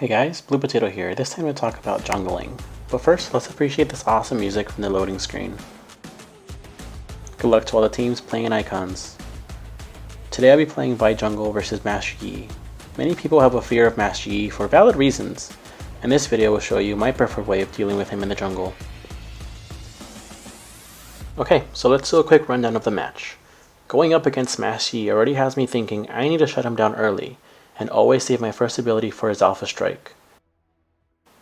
Hey guys, Blue Potato here. This time to talk about jungling. But first, let's appreciate this awesome music from the loading screen. Good luck to all the teams playing icons. Today I'll be playing Vi Jungle versus Master Yi. Many people have a fear of Master Yi for valid reasons, and this video will show you my preferred way of dealing with him in the jungle. Okay, so let's do a quick rundown of the match. Going up against Master Yi already has me thinking I need to shut him down early, and always save my first ability for his Alpha Strike.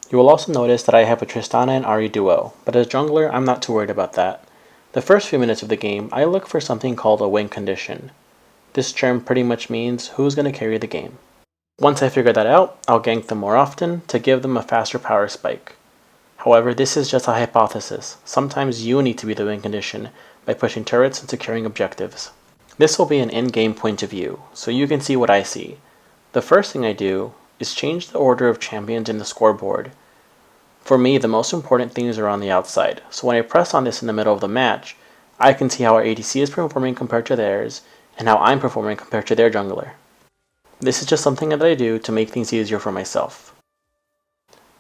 You will also notice that I have a Tristana and Ahri duo, but as jungler I'm not too worried about that. The first few minutes of the game I look for something called a win condition. This term pretty much means who's going to carry the game. Once I figure that out, I'll gank them more often to give them a faster power spike. However, this is just a hypothesis. Sometimes you need to be the win condition by pushing turrets and securing objectives. This will be an in-game point of view, so you can see what I see. The first thing I do is change the order of champions in the scoreboard. For me, the most important things are on the outside, so when I press on this in the middle of the match, I can see how our ADC is performing compared to theirs, and how I'm performing compared to their jungler. This is just something that I do to make things easier for myself.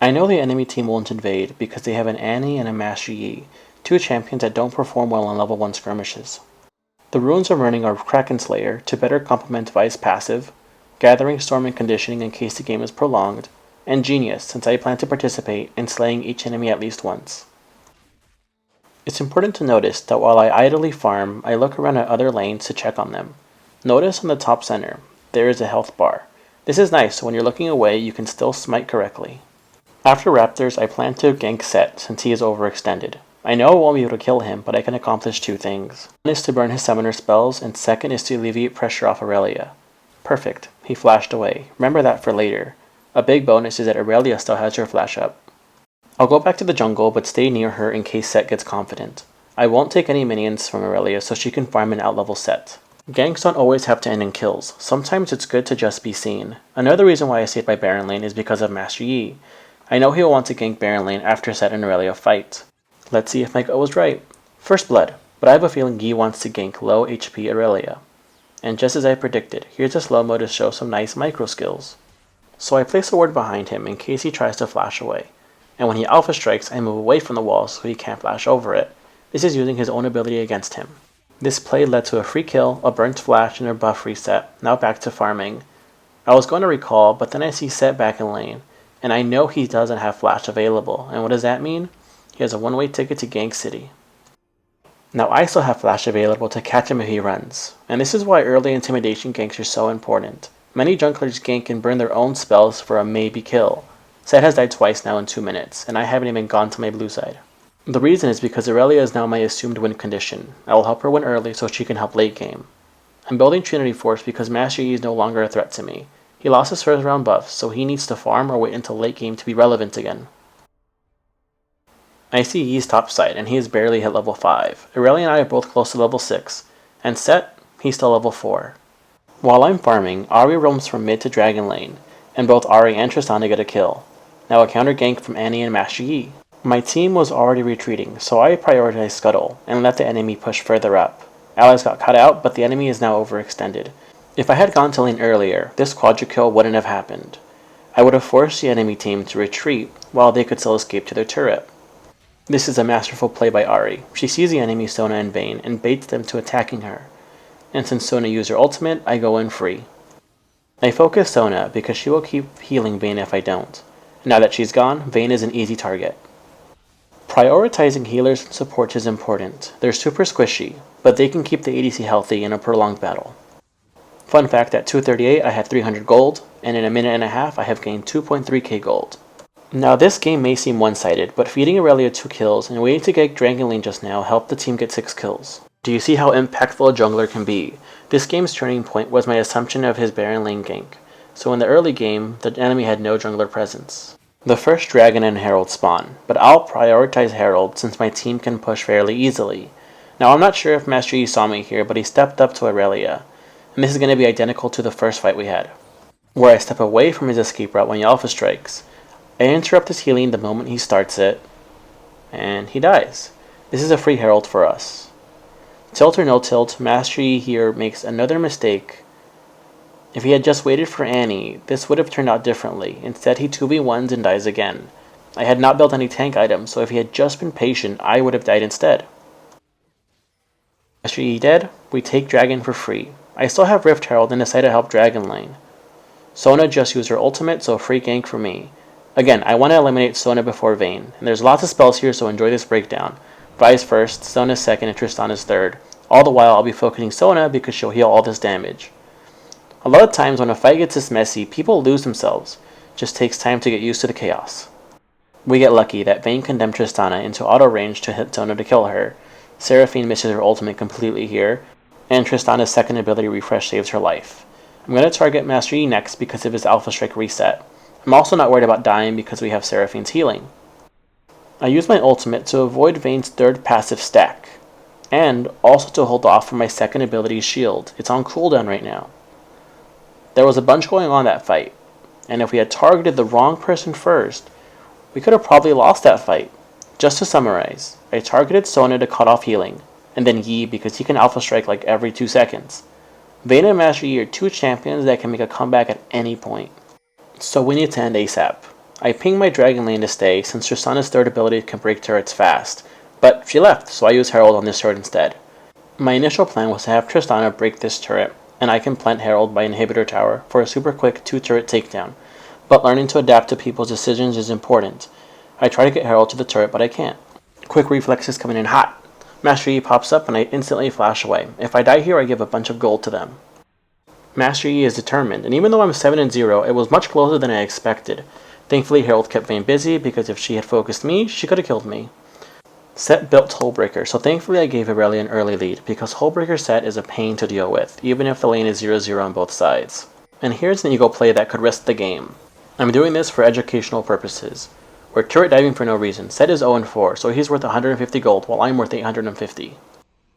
I know the enemy team won't invade because they have an Annie and a Master Yi, two champions that don't perform well in level 1 skirmishes. The runes I'm running are Kraken Slayer to better complement Vi's passive, Gathering Storm and Conditioning in case the game is prolonged, and Genius since I plan to participate in slaying each enemy at least once. It's important to notice that while I idly farm, I look around at other lanes to check on them. Notice on the top center, there is a health bar. This is nice so when you're looking away you can still smite correctly. After Raptors, I plan to gank Set since he is overextended. I know I won't be able to kill him, but I can accomplish two things. One is to burn his summoner spells, and second is to alleviate pressure off Irelia. Perfect. He flashed away. Remember that for later. A big bonus is that Irelia still has her flash up. I'll go back to the jungle, but stay near her in case Set gets confident. I won't take any minions from Irelia so she can farm and outlevel Set. Ganks don't always have to end in kills. Sometimes it's good to just be seen. Another reason why I stayed by Baron lane is because of Master Yi. I know he will want to gank Baron lane after Set and Irelia fight. Let's see if my gut was right. First blood, but I have a feeling Yi wants to gank low HP Irelia. And just as I predicted, here's a slow-mo to show some nice micro skills. So I place a ward behind him in case he tries to flash away. And when he alpha strikes, I move away from the wall so he can't flash over it. This is using his own ability against him. This play led to a free kill, a burnt flash, and a buff reset. Now back to farming. I was going to recall, but then I see Set back in lane. And I know he doesn't have flash available. And what does that mean? He has a one-way ticket to gank City. Now I still have flash available to catch him if he runs, and this is why early intimidation ganks are so important. Many junglers gank and burn their own spells for a maybe kill. Set has died twice now in 2 minutes, and I haven't even gone to my blue side. The reason is because Irelia is now my assumed win condition. I will help her win early so she can help late game. I'm building Trinity Force because Master Yi is no longer a threat to me. He lost his first round buff, so he needs to farm or wait until late game to be relevant again. I see Yi's top side, and he has barely hit level 5. Irelia and I are both close to level 6, and Set, he's still level 4. While I'm farming, Ahri roams from mid to dragon lane, and both Ahri and Tristana get a kill. Now a counter gank from Annie and Master Yi. My team was already retreating, so I prioritized Scuttle, and let the enemy push further up. Allies got cut out, but the enemy is now overextended. If I had gone to lane earlier, this quadra kill wouldn't have happened. I would have forced the enemy team to retreat, while they could still escape to their turret. This is a masterful play by Ahri. She sees the enemy Sona and Vayne and baits them to attacking her. And since Sona used her ultimate, I go in free. I focus Sona because she will keep healing Vayne if I don't. Now that she's gone, Vayne is an easy target. Prioritizing healers and supports is important. They're super squishy, but they can keep the ADC healthy in a prolonged battle. Fun fact, at 2:38 I had 300 gold, and in a minute and a half I have gained 2.3k gold. Now this game may seem one-sided, but feeding Irelia 2 kills and waiting to get Dragon Lane just now helped the team get 6 kills. Do you see how impactful a jungler can be? This game's turning point was my assumption of his Baron lane gank, so in the early game, the enemy had no jungler presence. The first Dragon and Herald spawn, but I'll prioritize Herald since my team can push fairly easily. Now I'm not sure if Master Yi saw me here, but he stepped up to Irelia, and this is going to be identical to the first fight we had, where I step away from his escape route when he alpha strikes. I interrupt his healing the moment he starts it, and he dies. This is a free herald for us. Tilt or no tilt, Master Yi here makes another mistake If he had just waited for Annie, this would have turned out differently. Instead, he 2v1s and dies again. I had not built any tank items, so if he had just been patient, I would have died instead. After he dead, we take Dragon for free. I still have Rift Herald and decide to help Dragon lane. Sona just used her ultimate, so free gank for me. Again, I want to eliminate Sona before Vayne, and there's lots of spells here, so enjoy this breakdown. Vi's first, Sona's second, and Tristana's third. All the while, I'll be focusing Sona because she'll heal all this damage. A lot of times when a fight gets this messy, people lose themselves. Just takes time to get used to the chaos. We get lucky that Vayne condemned Tristana into auto range to hit Sona to kill her. Seraphine misses her ultimate completely here, and Tristana's second ability refresh saves her life. I'm going to target Master Yi next because of his Alpha Strike reset. I'm also not worried about dying because we have Seraphine's healing. I use my ultimate to avoid Vayne's third passive stack, and also to hold off from my second ability's shield. It's on cooldown right now. There was a bunch going on that fight, and if we had targeted the wrong person first, we could have probably lost that fight. Just to summarize, I targeted Sona to cut off healing, and then Yi because he can Alpha Strike like every 2 seconds. Vayne and Master Yi are 2 champions that can make a comeback at any point. So we need to end ASAP. I pinged my Dragon lane to stay since Tristana's third ability can break turrets fast, but she left, so I used Herald on this turret instead. My initial plan was to have Tristana break this turret, and I can plant Herald by Inhibitor Tower for a super quick 2-turret takedown, but learning to adapt to people's decisions is important. I try to get Herald to the turret, but I can't. Quick reflexes coming in hot. Master Yi pops up and I instantly flash away. If I die here, I give a bunch of gold to them. Master Yi is determined, and even though I'm 7-0, it was much closer than I expected. Thankfully, Herald kept Vayne busy, because if she had focused me, she could have killed me. Set built Hullbreaker, so thankfully I gave Irelia an early lead, because Hullbreaker set is a pain to deal with, even if the lane is 0-0 on both sides. And here's an ego play that could risk the game. I'm doing this for educational purposes. We're turret diving for no reason. Set is 0-4, so he's worth 150 gold, while I'm worth 850.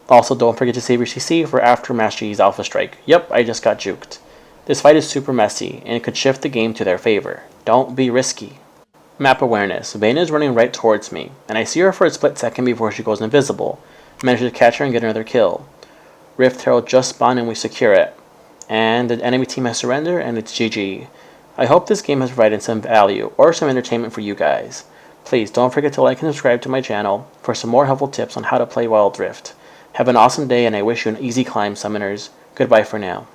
Also, don't forget to save your CC for after Master Yi's Alpha Strike. Yep, I just got juked. This fight is super messy, and it could shift the game to their favor. Don't be risky. Map awareness. Vayne is running right towards me, and I see her for a split second before she goes invisible. Manage to catch her and get another kill. Rift Herald just spawned and we secure it. And the enemy team has surrendered, and it's GG. I hope this game has provided some value or some entertainment for you guys. Please don't forget to like and subscribe to my channel for some more helpful tips on how to play Wild Rift. Have an awesome day, and I wish you an easy climb, summoners. Goodbye for now.